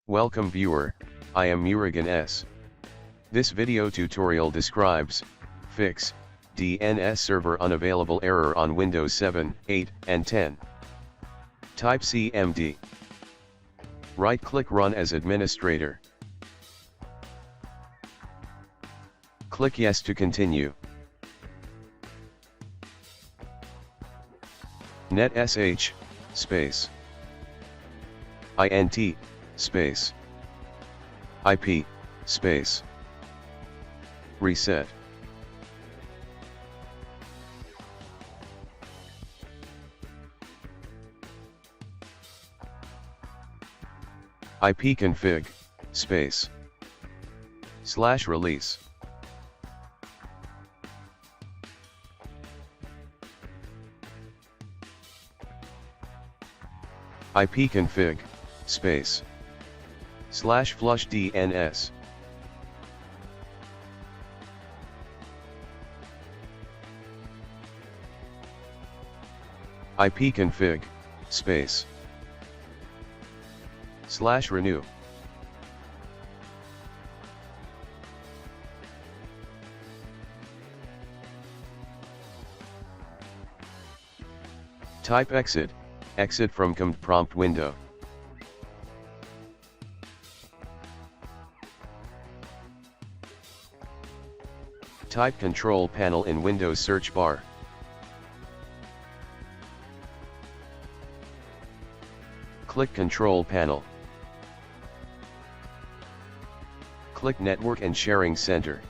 Welcome viewer, I am Murugan S. This video tutorial describes, fix, DNS server unavailable error on Windows 7, 8, and 10. Type CMD. Right-click Run as administrator. Click Yes to continue. NetSH, space. INT, space. IP, space. Reset. ipconfig, space. /release. ipconfig, space. /flush DNS. ipconfig, space. /renew. Type exit from command prompt window. Type control panel in Windows search bar. Click control panel. Click network and sharing center.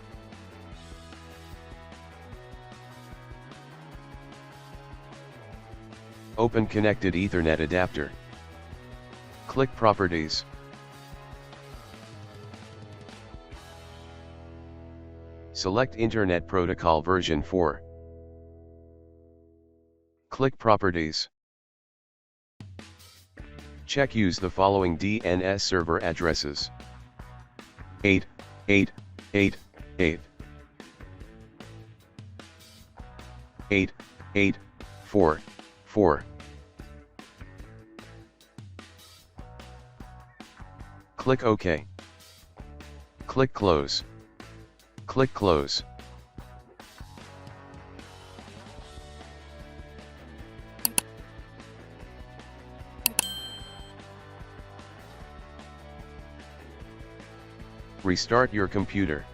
Open connected Ethernet adapter. Click properties. Select Internet Protocol version 4. Click properties. Check use the following DNS server addresses: 8888, 8844. Click OK. Click Close. Click Close. Restart your computer.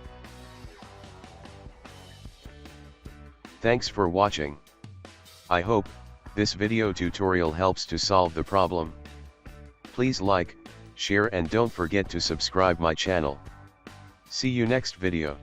Thanks for watching. I hope this video tutorial helps to solve the problem. Please like, share and don't forget to subscribe my channel. See you next video.